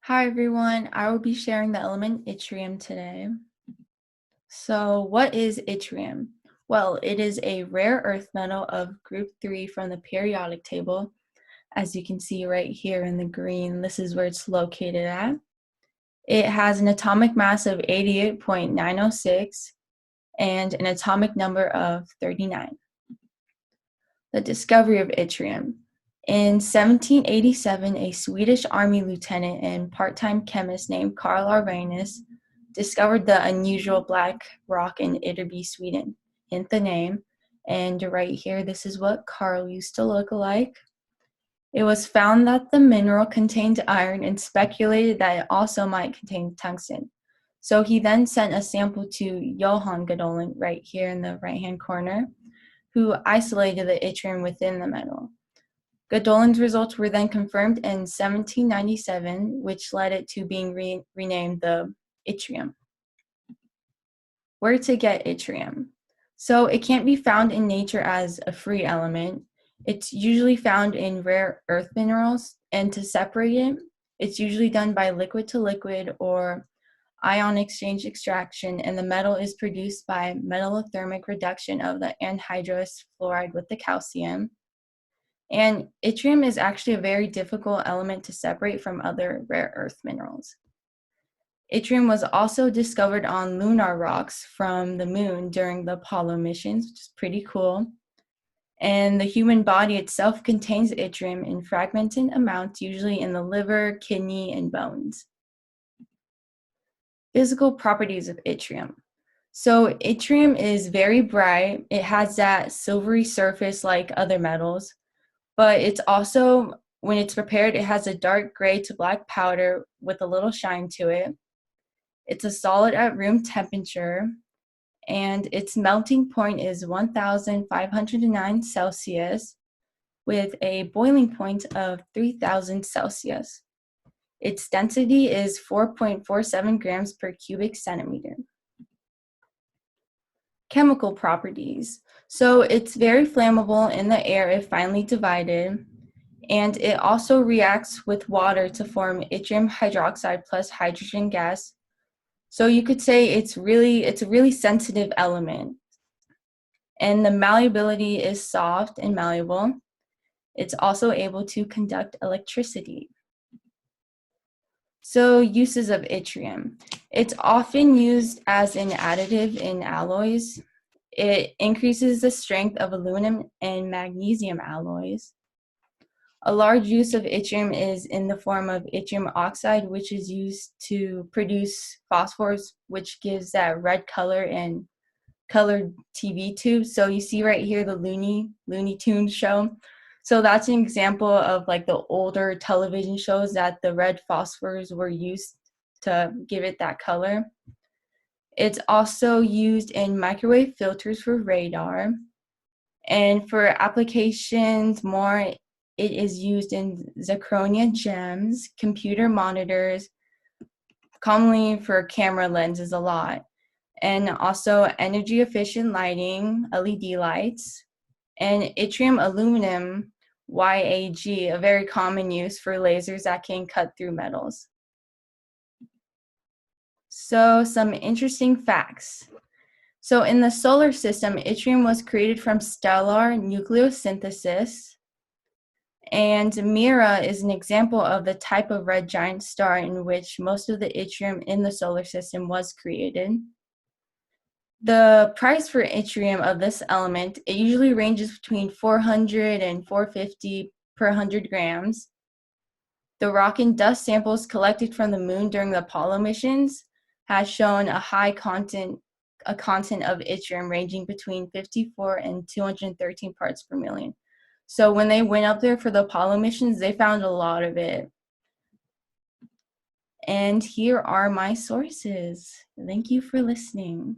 Hi everyone, I will be sharing the element yttrium today. So what is yttrium? Well, it is a rare earth metal of group 3 from the periodic table. As you can see right here in the green, this is where it's located at. It has an atomic mass of 88.906 and an atomic number of 39. The discovery of yttrium. In 1787, a Swedish army lieutenant and part-time chemist named Carl Arrhenius discovered the unusual black rock in Ytterby, Sweden, hence the name. And right here, this is what Carl used to look like. It was found that the mineral contained iron and speculated that it also might contain tungsten. So he then sent a sample to Johann Gadolin, right here in the right-hand corner, who isolated the yttrium within the metal. Gadolin's results were then confirmed in 1797, which led it to being renamed the yttrium. Where to get yttrium? So it can't be found in nature as a free element. It's usually found in rare earth minerals, and to separate it, it's usually done by liquid to liquid or ion exchange extraction, and the metal is produced by metallothermic reduction of the anhydrous fluoride with the calcium. And yttrium is actually a very difficult element to separate from other rare earth minerals. Yttrium was also discovered on lunar rocks from the moon during the Apollo missions, which is pretty cool. And the human body itself contains yttrium in fragmented amounts, usually in the liver, kidney, and bones. Physical properties of yttrium. So yttrium is very bright. It has that silvery surface like other metals, but it's also, when it's prepared, it has a dark gray to black powder with a little shine to it. It's a solid at room temperature, and its melting point is 1,509 Celsius with a boiling point of 3,000 Celsius. Its density is 4.47 grams per cubic centimeter. Chemical properties. So it's very flammable in the air if finely divided, and it also reacts with water to form yttrium hydroxide plus hydrogen gas. So you could say it's a really sensitive element. And the malleability is soft and malleable. It's also able to conduct electricity. So uses of yttrium. It's often used as an additive in alloys. It increases the strength of aluminum and magnesium alloys. A large use of yttrium is in the form of yttrium oxide, which is used to produce phosphorus, which gives that red color in colored TV tubes. So you see right here the Looney Tunes show. So that's an example of like the older television shows that the red phosphors were used to give it that color. It's also used in microwave filters for radar. And for applications more, it is used in zirconia gems, computer monitors, commonly for camera lenses a lot, and also energy efficient lighting, LED lights, and yttrium aluminum, YAG, a very common use for lasers that can cut through metals. So some interesting facts. So in the solar system, yttrium was created from stellar nucleosynthesis, and Mira is an example of the type of red giant star in which most of the yttrium in the solar system was created. The price for yttrium of this element, it usually ranges between 400 and 450 per 100 grams. The rock and dust samples collected from the moon during the Apollo missions has shown a high content of yttrium ranging between 54 and 213 parts per million. So when they went up there for the Apollo missions, they found a lot of it. And here are my sources. Thank you for listening.